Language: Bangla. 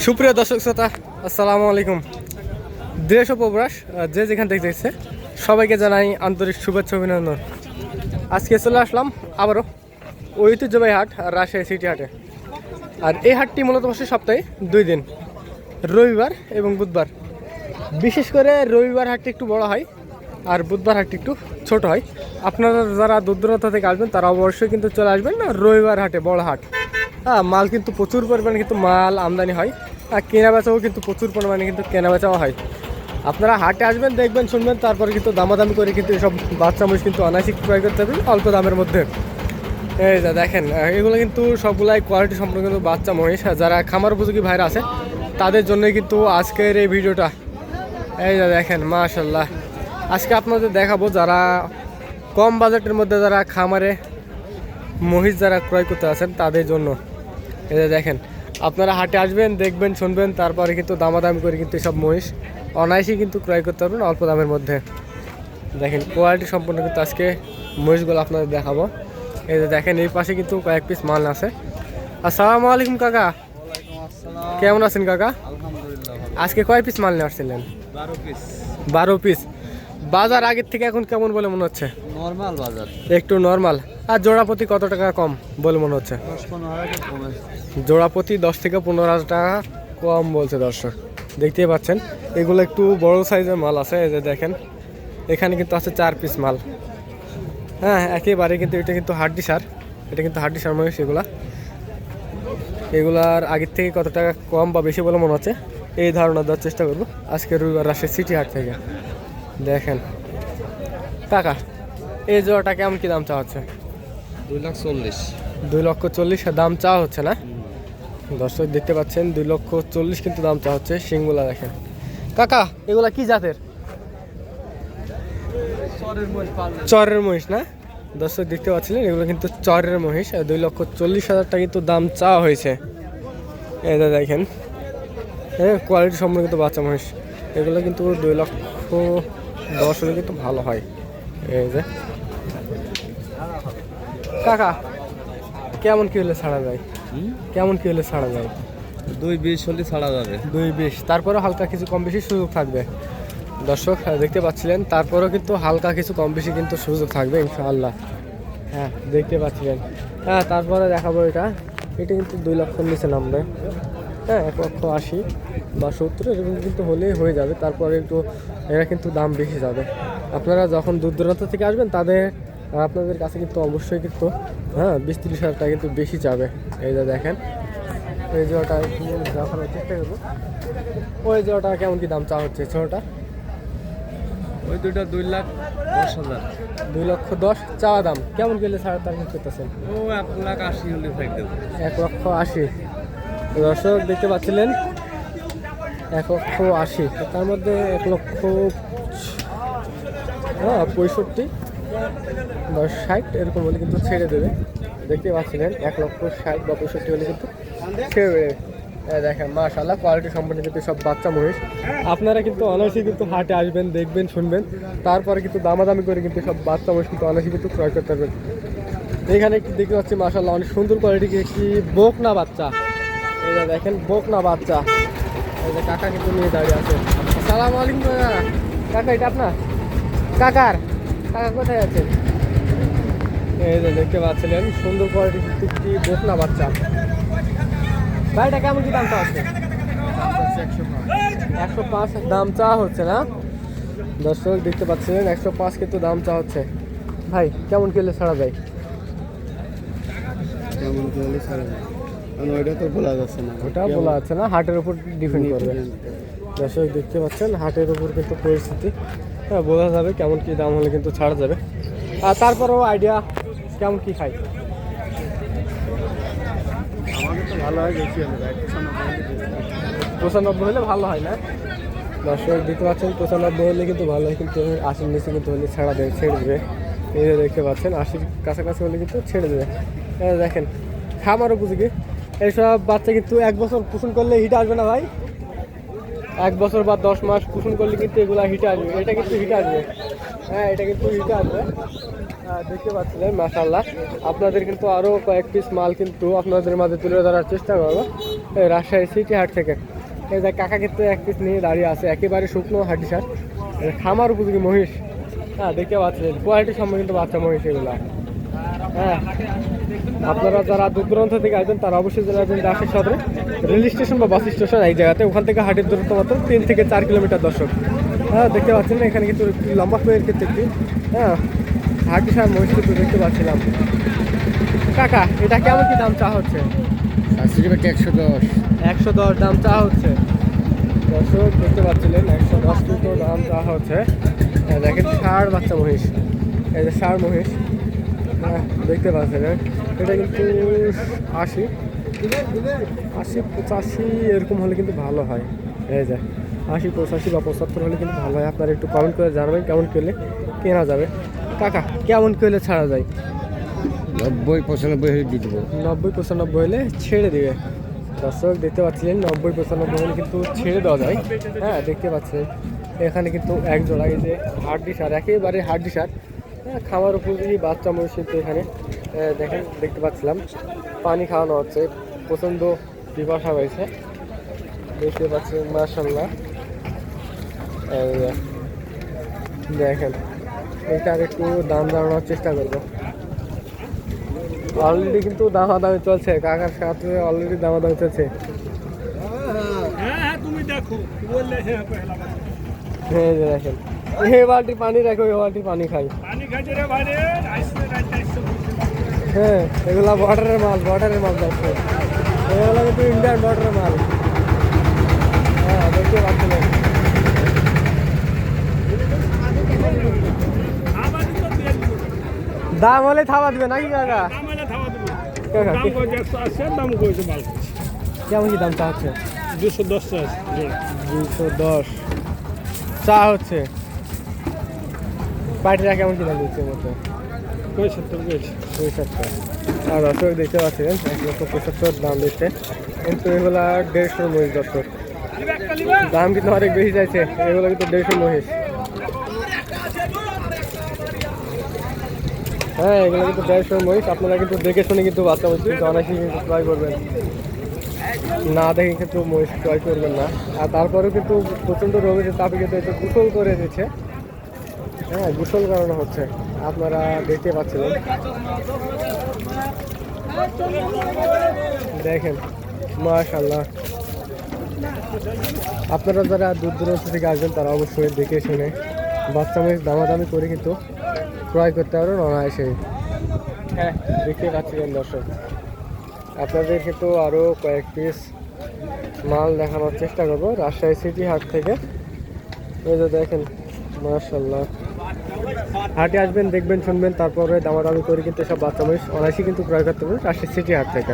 সুপ্রিয় দর্শক শ্রোতা, আসসালামু আলাইকুম। দেশ ও প্রবাস যে যেখান থেকে দেখছে সবাইকে জানাই আন্তরিক শুভেচ্ছা অভিনন্দন। আজকে চলে আসলাম আবারও ঐতিহ্যবাহী হাট রাজশাহী সিটি হাটে। আর এই হাটটি মূলত বসে সপ্তাহে 2 দিন, রবিবার এবং বুধবার। বিশেষ করে রবিবার হাটটি একটু বড় হয় আর বুধবার হাটটি একটু ছোট হয়। আপনারা যারা দূর দূরান্ত থেকে আসবেন তারা অবশ্যই কিন্তু চলে আসবেন না রবিবার হাটে, বড় হাট। হ্যাঁ, মাল কিন্তু প্রচুর পরিমাণে কিন্তু মাল আমদানি হয় আর কেনা বেচাও কিন্তু প্রচুর পরিমাণে কিন্তু কেনা বেচাও হয়। আপনারা হাটে আসবেন, দেখবেন, শুনবেন, তারপরে কিন্তু দামাদামি করে কিন্তু এসব বাচ্চা মহিষ কিন্তু অনায়াসে ক্রয় করতে পারবেন অল্প দামের মধ্যে। এই যা দেখেন, এগুলো কিন্তু সবগুলাই কোয়ালিটি সম্পন্ন কিন্তু বাচ্চা মহিষ। যারা খামার উপযোগী ভাইরা আছে তাদের জন্যই কিন্তু আজকের এই ভিডিওটা। এই যা দেখেন, মাশাল্লাহ। আজকে আপনাদের দেখাবো যারা কম বাজেটের মধ্যে যারা খামারে মহিষ যারা ক্রয় করতে আছেন তাদের জন্য। এই যে দেখেন, আপনারা হাটে আসবেন, দেখবেন, শুনবেন, তারপরে কিন্তু দামাদামি করে কিন্তু সব মহিষ অনায়াসেই কিন্তু ক্রয় করতে পারবেন অল্প দামের মধ্যে। দেখেন কোয়ালিটি সম্পূর্ণ কিন্তু আজকে মহিষগুলো আপনাদের দেখাবো। এই যে দেখেন, এই পাশে কিন্তু কয়েক পিস মাল আছে। আসসালামু আলাইকুম কাকা, কেমন আছেন কাকা? আজকে কয় পিস মাল নিয়ে আসছিলেন? 12 পিস। বাজার আগের থেকে এখন কেমন বলে মনে হচ্ছে? নরমাল বাজার, একটু নরমাল। আর জোড়া প্রতি কত টাকা কম বলে মনে হচ্ছে? 10-15 কমে। জোড়া প্রতি 10 থেকে 15,000 টাকা কম বলছে দর্শক। দেখতেই পাচ্ছেন এগুলো একটু বড় সাইজের মাল আছে। এই যে দেখেন, এখানে কিন্তু আছে 4 পিস মাল। হ্যাঁ, একেবারে কিন্তু এটা কিন্তু হাড্ডি সার, এটা কিন্তু হাড্ডি সার মহিষ। এগুলার আগের থেকে কত টাকা কম বা বেশি বলে মনে হচ্ছে এই ধারণা দেওয়ার চেষ্টা করবো আজকে রবিবার রাজশাহী সিটি হাট থেকে। দেখেন টাকা, এই জোড়াটা কেমন কি দাম চাওয়া হচ্ছে? 2,40,000। 2,40,000 দাম চাওয়া হচ্ছে না দর্শক? দেখতে পাচ্ছেন 2,40,000 কিন্তু দাম চাওয়া হচ্ছে। শিংগুলা দেখেন কাকা, এগুলা কি জাতের? চরের মহিষ না দর্শক? দেখতে পাচ্ছিলেন এগুলো কিন্তু চরের মহিষ। 2,40,000 টাকা কিন্তু দাম চাওয়া হয়েছে। এটা দেখেন, হ্যাঁ, কোয়ালিটি সম্পূর্ণ কিন্তু বাচ্চা মহিষ। এগুলো কিন্তু 2,10,000 কিন্তু ভালো হয়। এই যে কাকা, কেমন কি হলে ছাড়া যায়? কেমন কি হলে ছাড়া যায়? 2,20 হলে ছাড়া যাবে। 2,20, তারপরে হালকা কিছু কম বেশি সুযোগ থাকবে দর্শক। দেখতে পাচ্ছিলেন, তারপরেও কিন্তু হালকা কিছু কম বেশি কিন্তু সুযোগ থাকবে ইনশাআল্লাহ। হ্যাঁ, দেখতে পাচ্ছিলেন। হ্যাঁ, তারপরে দেখাবো এটা কিন্তু 2 লক্ষর নিচে নামবে। হ্যাঁ, 1,80,000 বা 70 এরকম কিন্তু হলেই হয়ে যাবে। তারপরে একটু এরা কিন্তু দাম বেশি যাবে। আপনারা যখন দূর দূরান্ত থেকে আসবেন আপনাদের কাছে কিন্তু অবশ্যই কিন্তু 20-30,000 টাকা কিন্তু বেশি যাবে। এই যে দেখেন, এই জোড়াটা দেখানোর চেষ্টা করবো। ওই জোড়াটা কেমন কি দাম চাওয়া হচ্ছে? ছোটটা ওই দুইটা 2,10,000। 2,10,000 চাওয়া দাম। কেমন গেলে ছাড়া তার করতেছেন? ও 1,80,000 হলে ফেক দেবো। 1,80,000 দর্শক দেখতে পাচ্ছিলেন, 1,80,000। তার মধ্যে 1,65,000 বা 60 এরকম হলে কিন্তু ছেড়ে দেবে। দেখতে পাচ্ছিলেন 1,60,000 বা 65 হলে কিন্তু ছেড়ে দেবে। দেখেন মাশাআল্লাহ, কোয়ালিটি সম্পন্ন কিন্তু সব বাচ্চা মহিষ। আপনারা কিন্তু অনায়াসে কিন্তু হাটে আসবেন, দেখবেন, শুনবেন, তারপরে কিন্তু দামাদামি করে কিন্তু সব বাচ্চা মহিষ কিন্তু অনায়াসে কিন্তু ক্রয় করতে পারবেন। এখানে দেখতে পাচ্ছি মাশাআল্লাহ অনেক সুন্দর কোয়ালিটি কি বকনা বাচ্চা। এই যে দেখেন, বকনা বাচ্চা। এই যে কাকা কিন্তু নিয়ে দাঁড়িয়ে আছে। আসসালামু আলাইকুম কাকা, এটা আপনার? কাকা কোথায় আছেন? এই যে দেখতে পাচ্ছিলেন সুন্দর কোয়ালিটি কিন্তু কি বকনা বাচ্চা। ভাইটা কেমন কি দাম চাওয়া হচ্ছে? 105 দাম চাওয়া হচ্ছে না দর্শক? দেখতে পাচ্ছিলেন 105 কিন্তু দাম চাওয়া হচ্ছে। ভাই কেমন কি হলে ছাড়া যায়? কেমন কি হলে ছাড়া যাবে? ওইটা তো বলা যাচ্ছে না, ওটা বলা যাচ্ছে না, হাটের উপর ডিপেন্ড করবে দর্শক। দেখতে পাচ্ছেন হাটের উপর কিন্তু পরিস্থিতি, হ্যাঁ, বোঝা যাবে কেমন কি দাম হলে কিন্তু ছাড়া যাবে। আর তারপরেও আইডিয়া কেমন কি খাই? আমাদের তো ভালো হয়, বেশি হলে 95 হলে ভালো হয় না দর্শক? দেখতে পাচ্ছেন 95 হলে কিন্তু ভালো হয়, কিন্তু 80-র নিচে কিন্তু হলে ছেড়ে দেবে। এই যে দেখতে পাচ্ছেন 80-র কাছাকাছি হলে কিন্তু ছেড়ে দেবে। দেখেন খামার উপযোগী এইসব বাচ্চা কিন্তু 1 বছর পোষণ করলে হিট আসবে না ভাই। 1 বছর বা 10 মাস পোষণ করলে কিন্তু এগুলা হিটে আসবে। এটা কিন্তু হিটে আসবে, হ্যাঁ, এটা কিন্তু হিটে আসবে। দেখতে পাচ্ছিলেন মাশাআল্লাহ। আপনাদের কিন্তু আরও কয়েক পিস মাল কিন্তু আপনাদের মাঝে তুলে ধরার চেষ্টা করবো রাজশাহী সিটি হাট থেকে। এই যে কাকা কিন্তু এক পিস নিয়ে দাঁড়িয়ে আছে, একেবারে শুকনো হাড্ডি সার, খামার উপযোগী মহিষ। হ্যাঁ, দেখতে পাচ্ছেন কোয়ালিটি সম্পর্কে কিন্তু বাচ্চা মহিষ এগুলা। হ্যাঁ, আপনারা যারা দূর দূরান্ত থেকে আসবেন তারা অবশ্যই চলে আসবেন রাজশাহী সদরে রেল স্টেশন বা বাস স্টেশন এই জায়গাতে। ওখান থেকে হাটের দূরত্ব মাত্র 3 থেকে 4 কিলোমিটার দর্শক। হ্যাঁ, দেখতে পাচ্ছেন এখানে কিন্তু একটি লম্বা পেয়ের ক্ষেত্রে একটি হাড্ডি সার মহিষ কিন্তু দেখতে পাচ্ছিলাম। কাকা এটা কেমন কি দাম চা হচ্ছে? 110। 110 দাম চা হচ্ছে। দর্শক দেখতে পাচ্ছিলেন 110 কিন্তু দাম চা হচ্ছে। দেখেন ষাঁড় বাচ্চা মহিষ, এই যে ষাঁড় মহিষ। হ্যাঁ, দেখতে পাচ্ছেন এটা কিন্তু 80, 85 এরকম হলে কিন্তু ভালো হয়। এই যে 80, 85 বা 75 হলে কিন্তু ভালো হয়। আপনারা একটু কমেন্ট করে জানাবেন কেমন করলে কেনা যাবে। কাকা কেমন করলে ছাড়া যায়? 90-95 হলে দিয়ে দেবো। 90-95 হলে ছেড়ে দিবে। দর্শক দেখতে পাচ্ছিলেন 90-95 হলে কিন্তু ছেড়ে দেওয়া যায়। হ্যাঁ, দেখতে পাচ্ছেন এখানে কিন্তু এক জোড়া এই যে হাড্ডি সার, একেবারে হাড্ডি সার। হ্যাঁ, খাওয়ার উপযোগী বাচ্চা মহিষ কিন্তু এখানে দেখেন দেখতে পাচ্ছিলাম পানি খাওয়ানো হচ্ছে, প্রচণ্ড পিপাসা হয়েছে। দেখতে পাচ্ছেন মাশাআল্লাহ। এই যে দেখেন এটার একটু দাম জানানোর চেষ্টা করবো। অলরেডি কিন্তু দামাদামি চলছে, কাকার সাথে অলরেডি দামাদামি চলছে। তুমি দেখো বললে এই যে দেখেন এই বালতি পানি রাখো, এই বালতি পানি খাই। পানি খাইছে রে ভাই রে হ্যাঁ, এগুলা বর্ডারের মাল, বর্ডারের মাল যাচ্ছে। এগুলো কিন্তু ইন্ডিয়ান বর্ডারের মাল। হ্যাঁ, দেখতে পাচ্ছিলেন। দাম হলে থাবা দিবে নাকি কাকা? কাকা দাম করেছে মাল কেমন কি দাম চা হচ্ছে? 210 210 চা হচ্ছে। পার্টিরা কেমন কি দাম দিচ্ছে মতো? 75। আর দর্শক দেখতে পাচ্ছেন 1,75,000 দাম দিচ্ছে, কিন্তু এগুলা 150 মহিষ দর্শক। দাম কিন্তু অনেক বেশি চাইছে, এগুলো কিন্তু 150 মহিষ। হ্যাঁ, এগুলো কিন্তু 150 মহিষ। আপনারা কিন্তু দেখে শুনে কিন্তু বাচ্চা মহিষ কিন্তু অনেকেই কিন্তু ক্রয় করবেন, না দেখে কিন্তু মহিষ ক্রয় করবেন না। আর তারপরেও কিন্তু প্রচণ্ড রোগের তাপে কিন্তু একটু গোসল করে দিচ্ছে। হ্যাঁ, গোসল করানো হচ্ছে, আপনারা দেখতে পাচ্ছিলেন। দেখেন মাশাআল্লাহ। আপনারা যারা দূর দূরান্ত থেকে আসবেন তারা অবশ্যই দেখে শুনে বাচ্চা মহিষ দামাদামি করে কিন্তু ক্রয় করতে পারবেন অনায়াসে। হ্যাঁ, দেখতে পাচ্ছিলেন দর্শক। আপনাদের কিন্তু আরও কয়েক পিস মাল দেখানোর চেষ্টা করবো রাজশাহী সিটি হাট থেকে। এই যে দেখেন মাশাআল্লাহ, হাটে আসবেন, দেখবেন, শুনবেন, তারপরে দামাদামি করে কিন্তু সব বাচ্চা মহিষ অনায়াসে কিন্তু ক্রয় করতে পারবেন রাজশাহী সিটি হাট থেকে।